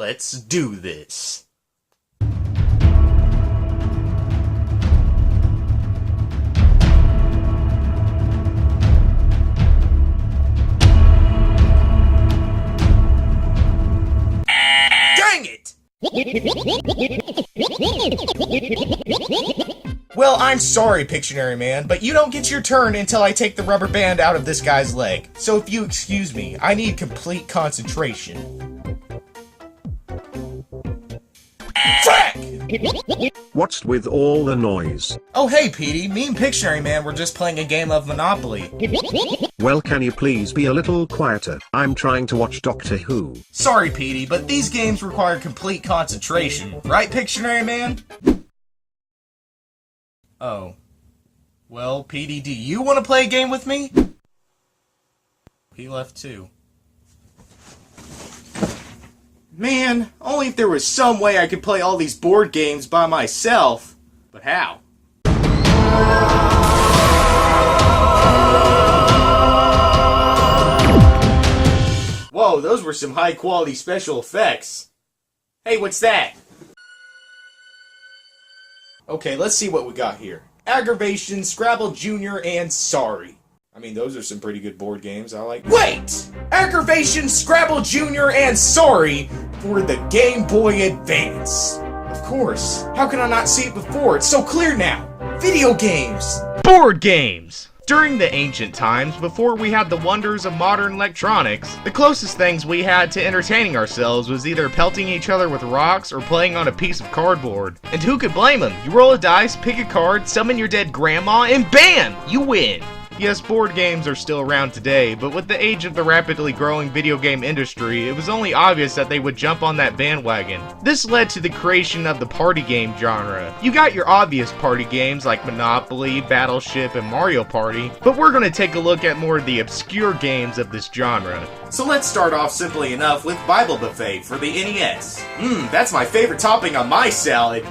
Let's do this. Dang it! Well, I'm sorry, Pictionary Man, but you don't get your turn until I take the rubber band out of this guy's leg. So if you excuse me, I need complete concentration. Frack! What's with all the noise? Oh hey, Petey, me and Pictionary Man were just playing a game of Monopoly. Well, can you please be a little quieter? I'm trying to watch Doctor Who. Sorry, Petey, but these games require complete concentration. Right, Pictionary Man? Oh. Well, Petey, do you want to play a game with me? He left too. Man, only if there was some way I could play all these board games by myself. But how? Whoa, those were some high quality special effects. Hey, what's that? Okay, let's see what we got here. Aggravation, Scrabble Jr., and Sorry. I mean, those are some pretty good board games. I like. Wait! Aggravation, Scrabble Jr., and Sorry for the Game Boy Advance. Of course. How can I not see it before? It's so clear now. Video games. Board games. During the ancient times, before we had the wonders of modern electronics, the closest things we had to entertaining ourselves was either pelting each other with rocks or playing on a piece of cardboard. And who could blame them? You roll a dice, pick a card, summon your dead grandma, and BAM! You win! Yes, board games are still around today, but with the age of the rapidly growing video game industry, it was only obvious that they would jump on that bandwagon. This led to the creation of the party game genre. You got your obvious party games like Monopoly, Battleship, and Mario Party, but we're going to take a look at more of the obscure games of this genre. So let's start off simply enough with Bible Buffet for the NES. That's my favorite topping on my salad.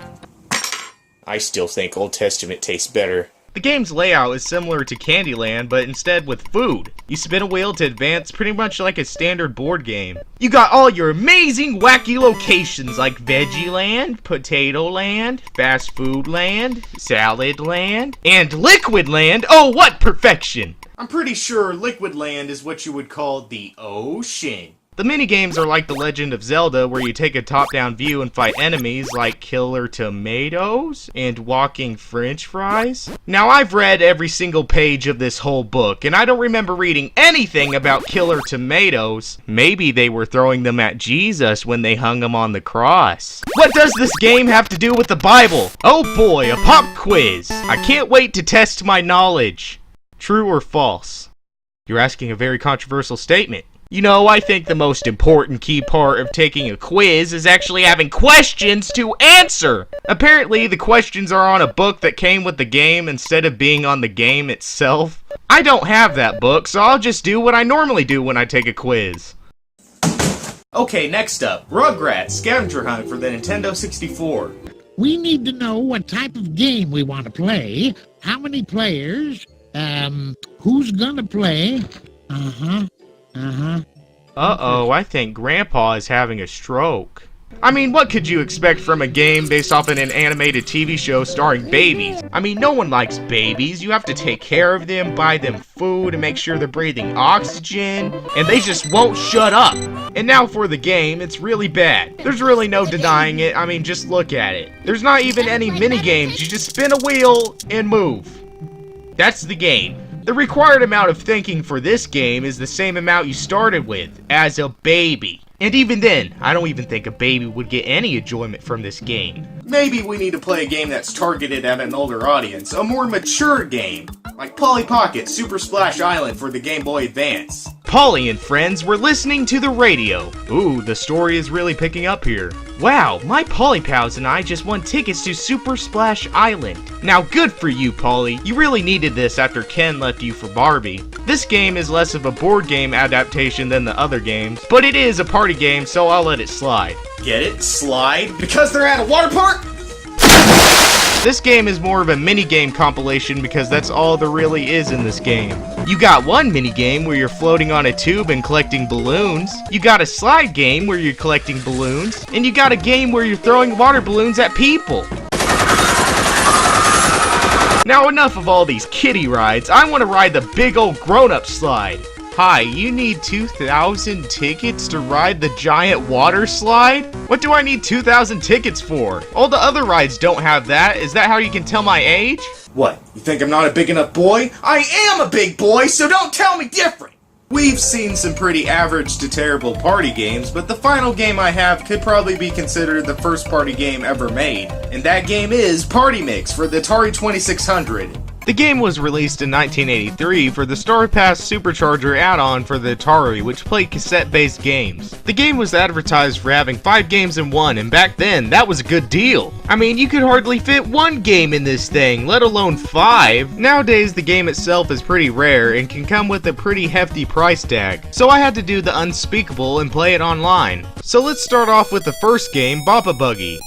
I still think Old Testament tastes better. The game's layout is similar to Candyland, but instead with food. You spin a wheel to advance pretty much like a standard board game. You got all your amazing wacky locations like Veggie Land, Potato Land, Fast Food Land, Salad Land, and Liquid Land. Oh, what perfection! I'm pretty sure Liquid Land is what you would call the ocean. The minigames are like The Legend of Zelda, where you take a top-down view and fight enemies like Killer Tomatoes and Walking French Fries. Now, I've read every single page of this whole book, and I don't remember reading anything about Killer Tomatoes. Maybe they were throwing them at Jesus when they hung him on the cross. What does this game have to do with the Bible? Oh boy, a pop quiz. I can't wait to test my knowledge. True or false? You're asking a very controversial statement. You know, I think the most important key part of taking a quiz is actually having questions to answer. Apparently, the questions are on a book that came with the game instead of being on the game itself. I don't have that book, so I'll just do what I normally do when I take a quiz. Okay, next up, Rugrats Scavenger Hunt for the Nintendo 64. We need to know what type of game we want to play, how many players, who's gonna play, Uh-oh, I think Grandpa is having a stroke. I mean, what could you expect from a game based off of an animated TV show starring babies? I mean, no one likes babies. You have to take care of them, buy them food, and make sure they're breathing oxygen, and they just won't shut up. And now for the game, it's really bad. There's really no denying it. I mean, just look at it. There's not even any mini-games. You just spin a wheel and move. That's the game. The required amount of thinking for this game is the same amount you started with, as a baby. And even then, I don't even think a baby would get any enjoyment from this game. Maybe we need to play a game that's targeted at an older audience, a more mature game, like Polly Pocket Super Splash Island for the Game Boy Advance. Polly and friends were listening to the radio. Ooh, the story is really picking up here. Wow, my Polly Pals and I just won tickets to Super Splash Island. Now good for you, Polly. You really needed this after Ken left you for Barbie. This game is less of a board game adaptation than the other games, but it is a party game, so I'll let it slide. Get it? Slide? Because they're at a water park? This game is more of a minigame compilation because that's all there really is in this game. You got one minigame where you're floating on a tube and collecting balloons. You got a slide game where you're collecting balloons. And you got a game where you're throwing water balloons at people. Now enough of all these kiddie rides. I want to ride the big old grown-up slide. Hi, you need 2,000 tickets to ride the giant water slide? What do I need 2,000 tickets for? All the other rides don't have that. Is that how you can tell my age? What, you think I'm not a big enough boy? I am a big boy, so don't tell me different! We've seen some pretty average to terrible party games, but the final game I have could probably be considered the first party game ever made. And that game is Party Mix for the Atari 2600. The game was released in 1983 for the Star Pass Supercharger add-on for the Atari, which played cassette-based games. The game was advertised for having 5 games in one, and back then, that was a good deal. I mean, you could hardly fit 1 game in this thing, let alone 5. Nowadays, the game itself is pretty rare and can come with a pretty hefty price tag, so I had to do the unspeakable and play it online. So let's start off with the first game, Buggy.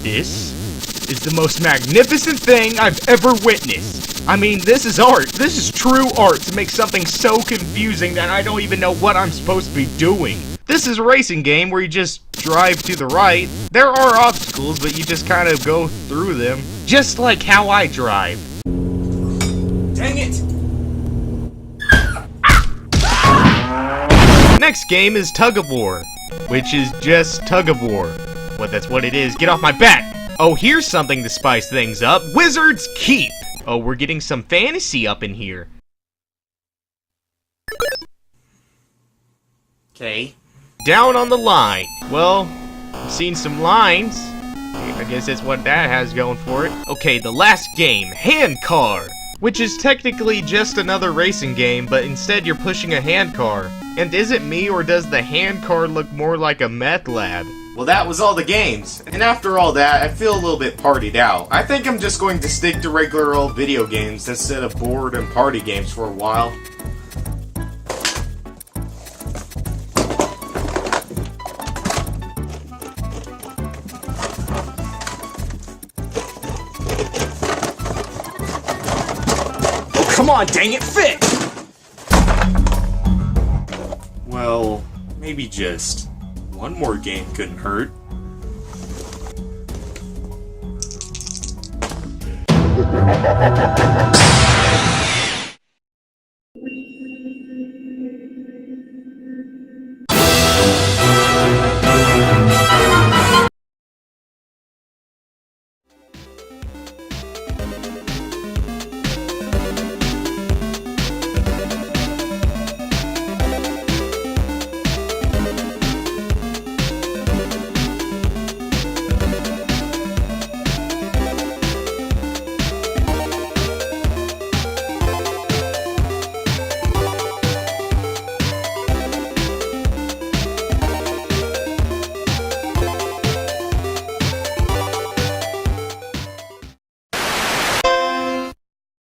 This is the most magnificent thing I've ever witnessed. I mean, this is art. This is true art to make something so confusing that I don't even know what I'm supposed to be doing. This is a racing game where you just drive to the right. There are obstacles, but you just kind of go through them. Just like how I drive. Dang it! Next game is Tug of War, which is just Tug of War. Well, that's what it is. Get off my back! Oh, here's something to spice things up. Wizard's Keep! Oh, we're getting some fantasy up in here. Okay. Down on the line. Well, I've seen some lines. I guess that's what that has going for it. Okay, the last game, Hand Car, which is technically just another racing game, but instead you're pushing a hand car. And is it me, or does the hand car look more like a meth lab? Well, that was all the games. And after all that, I feel a little bit partied out. I think I'm just going to stick to regular old video games instead of board and party games for a while. Oh, come on, dang it, fit! Well, maybe just one more game couldn't hurt.